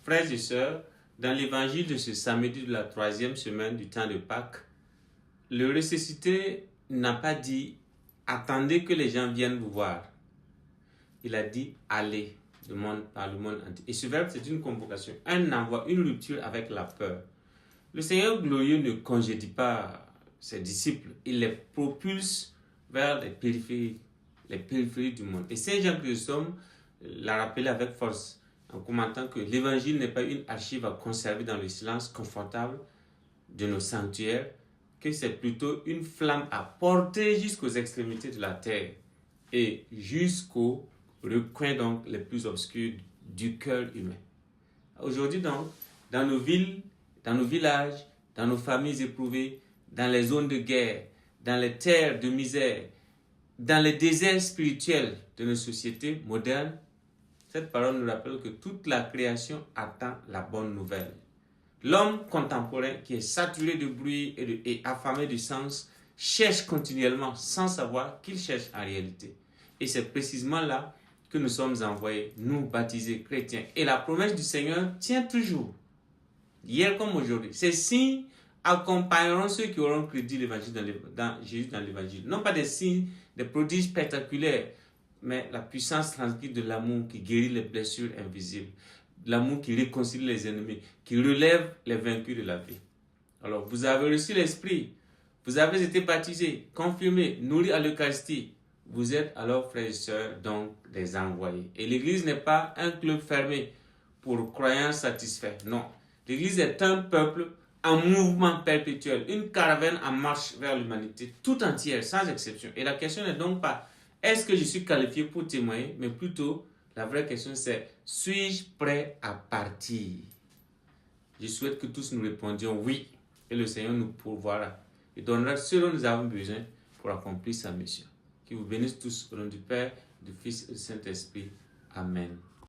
frères et sœurs, dans l'évangile de ce samedi de la 3e semaine du temps de Pâques, le ressuscité n'a pas dit « Attendez que les gens viennent vous voir ». Il a dit « Allez » par le monde entier. Et ce verbe, c'est une convocation, un envoi, une rupture avec la peur. Le Seigneur glorieux ne congédie pas ses disciples, il les propulse vers les périphéries du monde. Et Saint Jean Chrysostome l'a rappelé avec force en commentant que l'évangile n'est pas une archive à conserver dans le silence confortable de nos sanctuaires, que c'est plutôt une flamme à porter jusqu'aux extrémités de la terre et jusqu'aux recoins donc les plus obscurs du cœur humain. Aujourd'hui donc, dans nos villes, dans nos villages, dans nos familles éprouvées, dans les zones de guerre, dans les terres de misère, dans les déserts spirituels de nos sociétés modernes, cette parole nous rappelle que toute la création attend la bonne nouvelle. L'homme contemporain qui est saturé de bruit et affamé de sens cherche continuellement sans savoir qu'il cherche en réalité. Et c'est précisément là que nous sommes envoyés, nous baptisés chrétiens. Et la promesse du Seigneur tient toujours, hier comme aujourd'hui. Ces signes accompagneront ceux qui auront crédit l'évangile dans Jésus dans l'évangile. Non pas des signes, des prodiges spectaculaires, mais la puissance transcrite de l'amour qui guérit les blessures invisibles. L'amour qui réconcilie les ennemis, qui relève les vaincus de la vie. Alors, vous avez reçu l'Esprit, vous avez été baptisés, confirmés, nourris à l'Eucharistie. Vous êtes alors, frères et sœurs, donc des envoyés. Et l'Église n'est pas un club fermé pour croyants satisfaits. Non. L'Église est un peuple en mouvement perpétuel, une caravane en marche vers l'humanité, tout entière, sans exception. Et la question n'est donc pas est-ce que je suis qualifié pour témoigner, mais plutôt, la vraie question c'est suis-je prêt à partir? Je souhaite que tous nous répondions oui, et le Seigneur nous pourvoira et donnera ce dont nous avons besoin pour accomplir sa mission. Qu'il vous bénisse tous au nom du Père, du Fils et du Saint-Esprit. Amen.